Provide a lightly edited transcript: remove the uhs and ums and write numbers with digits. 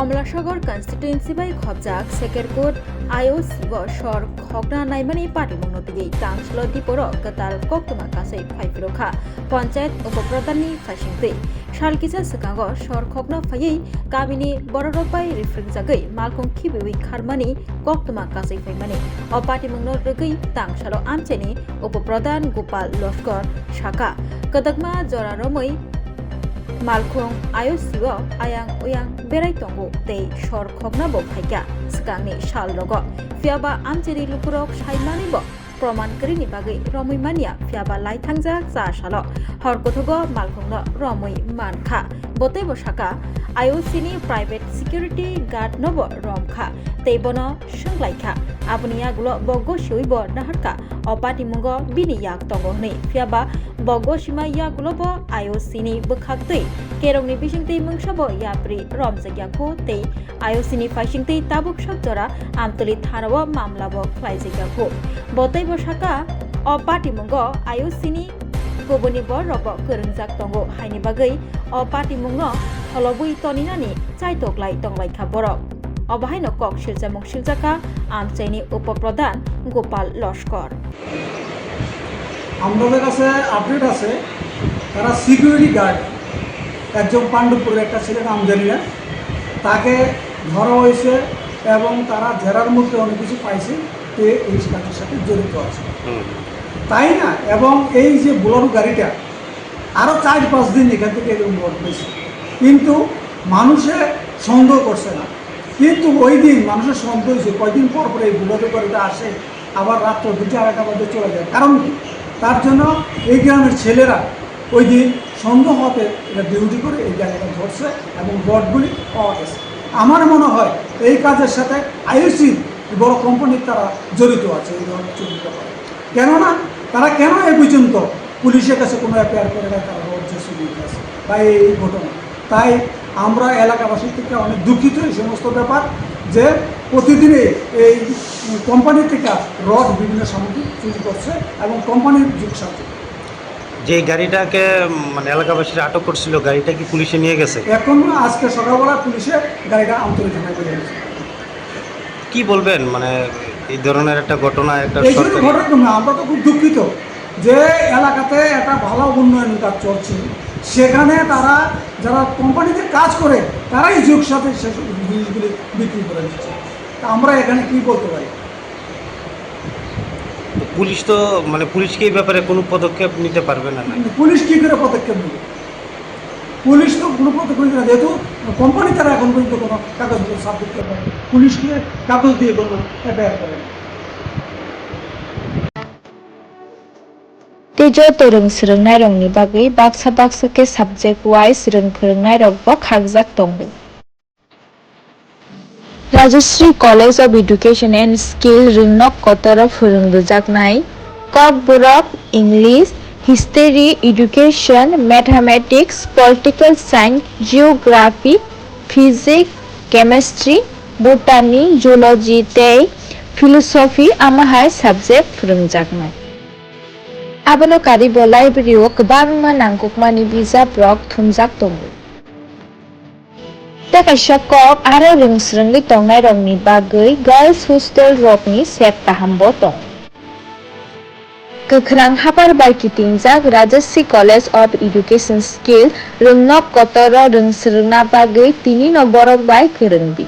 Kamalasagar constituency by খবজাক Sekerkote আইওসিব সর খগনা নাইমানি পাটিমুংনতিগি তাংসল দিপর গতাল কক্তমা কাসै ফাইফিরখা পঞ্চায়েত উপপ্রধাননি ফাইসিংতে সালকিসা সিকাঙ্গ সর খগনা ফাইयै গাमिनि বড়রবাই রিফ্রিংজাগै মালকং খিবিwi খারমানি কক্তমা কাসै ফাইমানি অ পাটিমুংনো রগৈ তাংসালো আমচেনি উপপ্রধান গোপাল লস্কর শাখা কদকমা জরারमै Malkhong ayosiwo ayang uyang berai tongo tei sor khogna bo phaikya skangni sal rogo fiaba amcheri lukurok saimani bo proman krini bagai romui mania fiaba lai thangjak cha salo horkothogo malkhongno romui mankha bote bo saka IOC ni private security guard nobo romkha tei bono sunglaikha abuniya gulo bogo siuibo naharka opati mungo bini yak tongo nei fiaba bogo sima ya gulo bo IOC ni bukhaktei kerongni bisingtei mungsabo yapri romjagyakho tei IOC ni faisingtei tabuk sakjora amtoli thanao mamlabo khlaijagyakho botai bo saka opati mungo IOC ni koboni bo robo keringjak tongo haini bagai opati mungno holobui toninani chaitoklai tonglaikha borok অবহাইনো কক শিলজামুক শিলজাকা আমচাইনি উপপ্রধান গোপাল লস্কর আমাদের কাছে update আছে তারা সিকিউরিটি গার্ড একজন পাণ্ডুপুরের একটা ছেলে নাম জানি না তাকে ধরা হয়েছে এবং তারা জেরার মধ্যে অনেক কিছু পাইছে তে এই কাজের সাথে জড়িত আছে তাই না এবং এই যে বোলেরো গাড়িটা আরও 4-5 দিন এখান থেকে এরকম ঘটেছে কিন্তু মানুষে সন্দেহ করছে না কিন্তু ওই দিন মানুষের সন্দেহ হয়েছে কয়েকদিন পর পর এই বোলেরো গাড়িটা আসে আবার রাত্র 2-2:30 বাজে চলে যায় কারণ কি তার জন্য এই গ্রামের ছেলেরা ওই দিন সন্দেহ হতে এটা ডিউটি করে এই জায়গাটা ধরছে এবং বটগুলি পাওয়া গেছে আমার মনে হয় এই কাজের সাথে IOC বড় কোম্পানির তারা জড়িত আছে এই ধরনের চুরিটা করে কেননা তারা কেন এই পর্যন্ত পুলিশের কাছে কোনো অ্যাফেয়ার করে না তারা রোজ চুরি আছে বা এই ঘটনা তাই আমরা এলাকাবাসীর থেকে অনেক দুঃখিত এই সমস্ত ব্যাপার যে প্রতিদিনই এই কোম্পানি থেকে রড বিভিন্ন সামগ্রী চুরি করছে এবং কোম্পানির যুগ সাথে যে গাড়িটাকে মানে এলাকাবাসীরা আটক করছিল গাড়িটা কি পুলিশে নিয়ে গেছে এখন আজকে সকালবেলা পুলিশে গাড়িটা আমতলী থানায় চলে গেছে কি বলবেন মানে এই ধরনের একটা ঘটনা একটা এই ঘটনা আমরা তো খুব দুঃখিত যে এলাকাতে একটা ভালো উন্নয়ন কাজ চলছে সেখানে তারা যারা কোম্পানিতে কাজ করে তারাই যুগ সাথে সেসব জিনিসগুলি বিক্রি করে দিচ্ছে তা আমরা এখানে কি বলতে পারি পুলিশ তো মানে পুলিশকে এই ব্যাপারে কোনো পদক্ষেপ নিতে পারবে না পুলিশ কী করে পদক্ষেপ নেবে পুলিশ তো কোনো পদক্ষেপ নিতে না যেহেতু কোম্পানি তারা এখন পর্যন্ত কোনো কাগজপত্র সাবমিট করবে পুলিশকে কাগজ দিয়ে কোনো এফআইআর করে तेजो तोरंग स्रोंनाय रंगनि बागै बाक्सा के सब्जेक्ट वाइज रों फोरोंनाय रंबो खागजाक दंबो Rajshree college of education and skill रोंनक कतर फोरोंबोजाकनाय Kokborok English history education mathematics political science geography physics chemistry botany zoology ते फिलसफी आमाहाय सब्जेक्ट फोरोंजाकनाय आबोलकारि बो लाइब्रेरियाव गोबां नांगौमानि बिजाबरक थुमजाक दं दा खायसे कक आरो रोंस्रोङै दंनाय रंनि बागै गार्ल्स हस्टेल रकनि सेफ ताहामबो दं गोख्रां हाबार बायकिटिंजाक Rajshree college of education skill रोंनक कतर रोंस्रोंना बागै तिनि नबरक बाय गोरोंबि